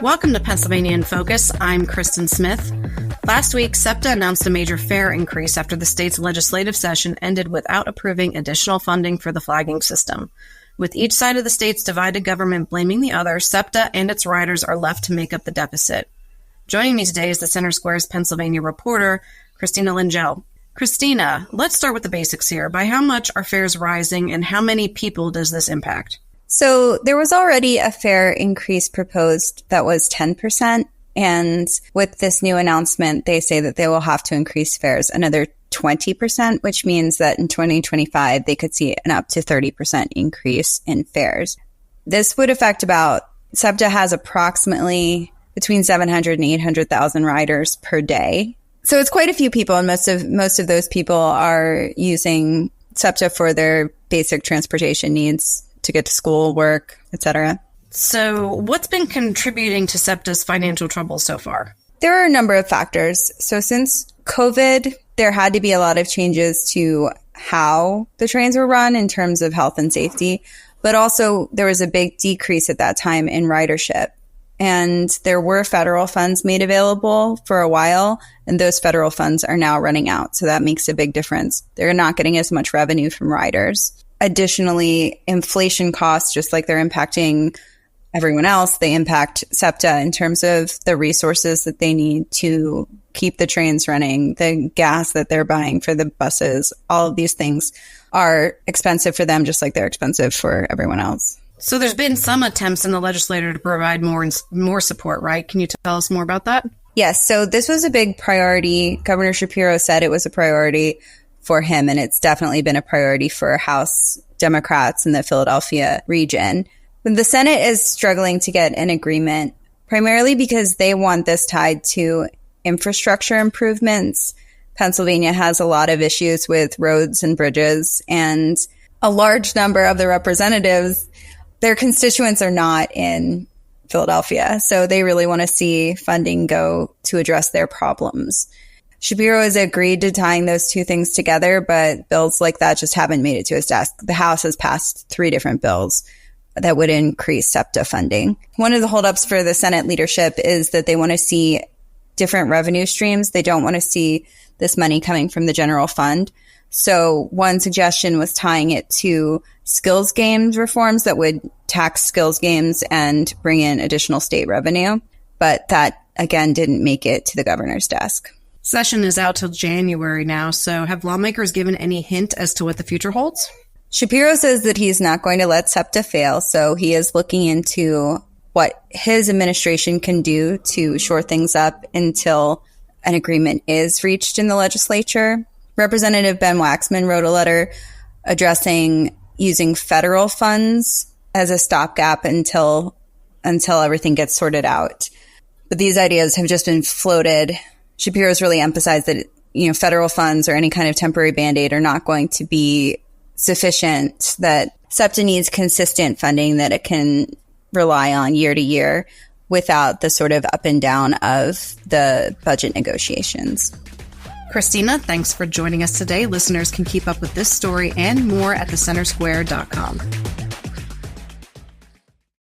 Welcome to Pennsylvania in Focus. I'm Kristen Smith. Last week, SEPTA announced a major fare increase after the state's legislative session ended without approving additional funding for the flagging system. With each side of the state's divided government blaming the other, SEPTA and its riders are left to make up the deficit. Joining me today is the Center Square's Pennsylvania reporter, Christina Lingell. Christina, let's start with the basics here. By how much are fares rising and how many people does this impact? So there was already a fare increase proposed that was 10%. And with this new announcement, they say that they will have to increase fares another 20%, which means that in 2025, they could see an up to 30% increase in fares. This would affect SEPTA has approximately between 700 and 800,000 riders per day. So it's quite a few people, and most of those people are using SEPTA for their basic transportation needs to get to school, work, etc. So what's been contributing to SEPTA's financial troubles so far? There are a number of factors. So since COVID, there had to be a lot of changes to how the trains were run in terms of health and safety, but also there was a big decrease at that time in ridership. And there were federal funds made available for a while, and those federal funds are now running out. So that makes a big difference. They're not getting as much revenue from riders. Additionally, inflation costs, just like they're impacting everyone else, they impact SEPTA in terms of the resources that they need to keep the trains running, the gas that they're buying for the buses. All of these things are expensive for them, just like they're expensive for everyone else. So there's been some attempts in the legislature to provide more support, right? Can you tell us more about that? Yes. So this was a big priority. Governor Shapiro said it was a priority for him, and it's definitely been a priority for House Democrats in the Philadelphia region. But the Senate is struggling to get an agreement, primarily because they want this tied to infrastructure improvements. Pennsylvania has a lot of issues with roads and bridges, and a large number of the representatives, their constituents are not in Philadelphia. So they really want to see funding go to address their problems. Shapiro has agreed to tying those two things together, but bills like that just haven't made it to his desk. The House has passed 3 different bills that would increase SEPTA funding. One of the holdups for the Senate leadership is that they want to see different revenue streams. They don't want to see this money coming from the general fund. So one suggestion was tying it to skills games reforms that would tax skills games and bring in additional state revenue. But that, again, didn't make it to the governor's desk. Session is out till January now, so have lawmakers given any hint as to what the future holds? Shapiro says that he's not going to let SEPTA fail, so he is looking into what his administration can do to shore things up until an agreement is reached in the legislature. Representative Ben Waxman wrote a letter addressing using federal funds as a stopgap until everything gets sorted out. But these ideas have just been floated. Shapiro's really emphasized that, federal funds or any kind of temporary Band-Aid are not going to be sufficient, that SEPTA needs consistent funding that it can rely on year to year without the sort of up and down of the budget negotiations. Christina, thanks for joining us today. Listeners can keep up with this story and more at thecentersquare.com.